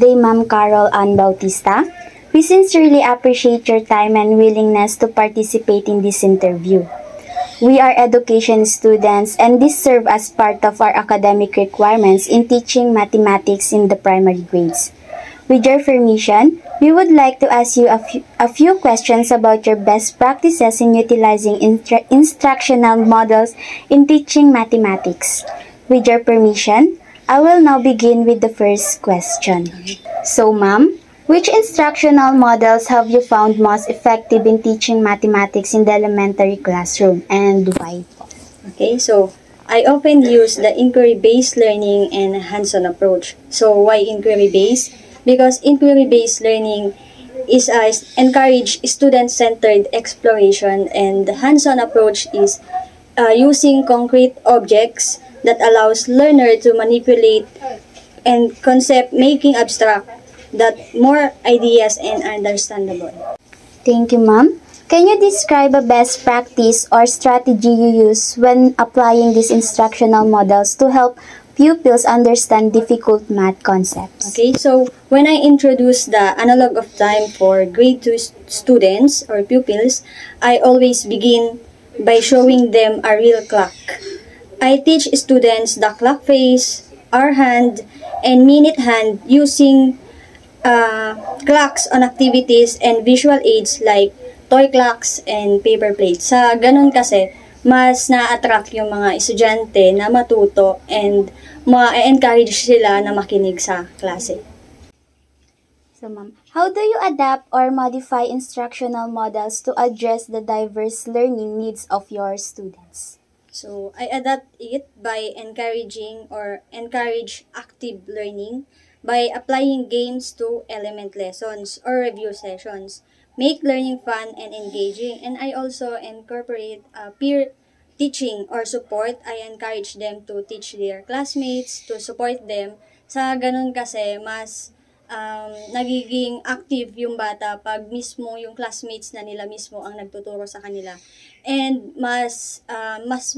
today, Ma'am Carol Ann Bautista. We sincerely appreciate your time and willingness to participate in this interview. We are education students and this serves as part of our academic requirements in teaching mathematics in the primary grades. With your permission, we would like to ask you a few questions about your best practices in utilizing instructional models in teaching mathematics. With your permission, I will now begin with the first question. So, ma'am, which instructional models have you found most effective in teaching mathematics in the elementary classroom and why? Okay, so I often use the inquiry-based learning and hands-on approach. So why inquiry-based? Because inquiry-based learning is encourage student-centered exploration, and the hands-on approach is using concrete objects that allows learner to manipulate and concept making abstract that more ideas and understandable. Thank you, ma'am. Can you describe a best practice or strategy you use when applying these instructional models to help pupils understand difficult math concepts? Okay, so when I introduce the analog of time for grade 2 students or pupils, I always begin by showing them a real clock. I teach students the clock face, hour hand, and minute hand using clocks on activities and visual aids like toy clocks and paper plates. Sa ganun kasi, mas na-attract yung mga estudyante na matuto and ma-encourage sila na makinig sa klase. So, ma'am, how do you adapt or modify instructional models to address the diverse learning needs of your students? So, I adapt it by encourage active learning by applying games to element lessons or review sessions. Make learning fun and engaging, and I also incorporate peer teaching or support. I encourage them to teach their classmates, to support them. Sa ganun kasi, mas nagiging active yung bata pag mismo yung classmates na nila mismo ang nagtuturo sa kanila. And mas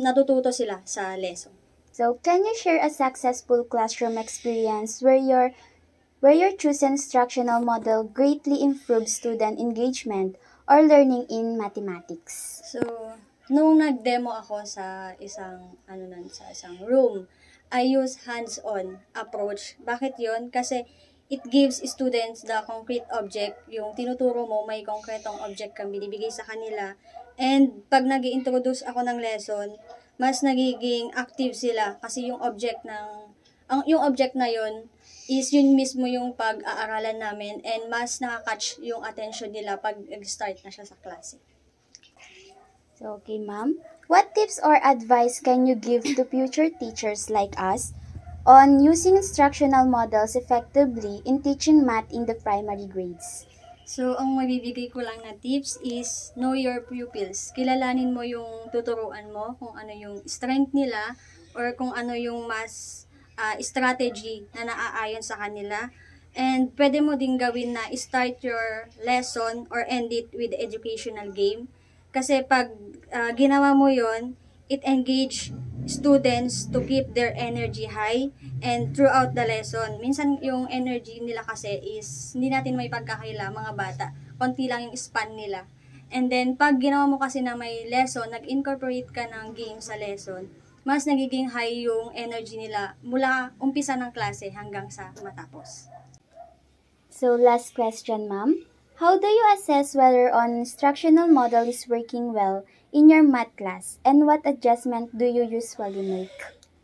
natututo sila sa lesson. So, can you share a successful classroom experience where your chosen instructional model greatly improves student engagement or learning in mathematics? So, nung nag-demo ako sa isang room, I use hands-on approach. Bakit 'yon? Kasi it gives students the concrete object. Yung tinuturo mo, may konkretong object kang binibigay sa kanila. And pag nag-i-introduce ako ng lesson, mas nagiging active sila kasi yung object na yon is yun mismo yung pag-aaralan namin, and mas nakakatch yung attention nila pag nag-start na siya sa klase. So, okay, ma'am. What tips or advice can you give to future teachers like us on using instructional models effectively in teaching math in the primary grades? So, ang mabibigay ko lang na tips is know your pupils. Kilalanin mo yung tuturuan mo, kung ano yung strength nila or kung ano yung mas strategy na naaayon sa kanila. And pwede mo din gawin na start your lesson or end it with educational game. Kasi pag ginawa mo yon, it engage students to keep their energy high and throughout the lesson. Minsan yung energy nila kasi is hindi natin may pagkakaila, mga bata. Konti lang yung span nila. And then pag ginawa mo kasi na may lesson, nag-incorporate ka ng game sa lesson, mas nagiging high yung energy nila mula umpisa ng klase hanggang sa matapos. So last question, ma'am. How do you assess whether an instructional model is working well in your math class, and what adjustment do you usually make?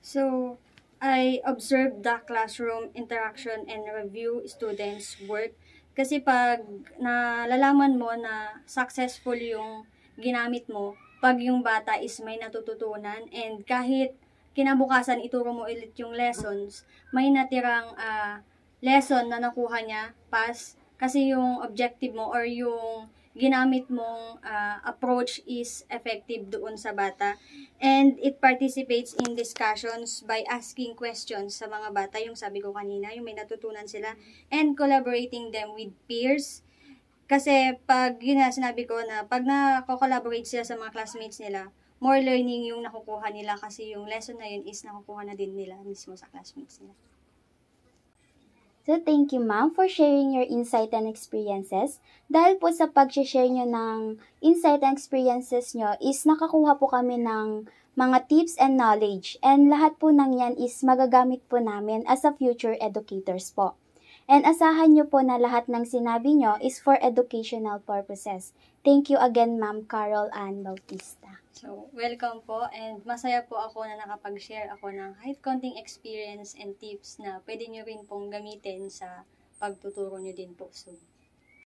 So, I observe the classroom interaction and review students' work. Kasi pag nalalaman mo na successful yung ginamit mo, pag yung bata is may natututunan, and kahit kinabukasan ituro mo ulit yung lessons, may natirang lesson na nakuha niya, pass, kasi yung objective mo or yung ginamit mong approach is effective doon sa bata. And it participates in discussions by asking questions sa mga bata, yung sabi ko kanina, yung may natutunan sila, and collaborating them with peers. Kasi pag yun na sinabi ko na pag na-collaborate sila sa mga classmates nila, more learning yung nakukuha nila kasi yung lesson na yun is nakukuha na din nila mismo sa classmates nila. So, thank you ma'am for sharing your insight and experiences. Dahil po sa pag-share nyo ng insight and experiences nyo is nakakuha po kami ng mga tips and knowledge. And lahat po ng yan is magagamit po namin as a future educators po. And asahan nyo po na lahat ng sinabi nyo is for educational purposes. Thank you again Ma'am Carol Ann Bautista. So, welcome po and masaya po ako na nakapag-share ako ng kahit konting experience and tips na pwede nyo rin pong gamitin sa pagtuturo nyo din po. So,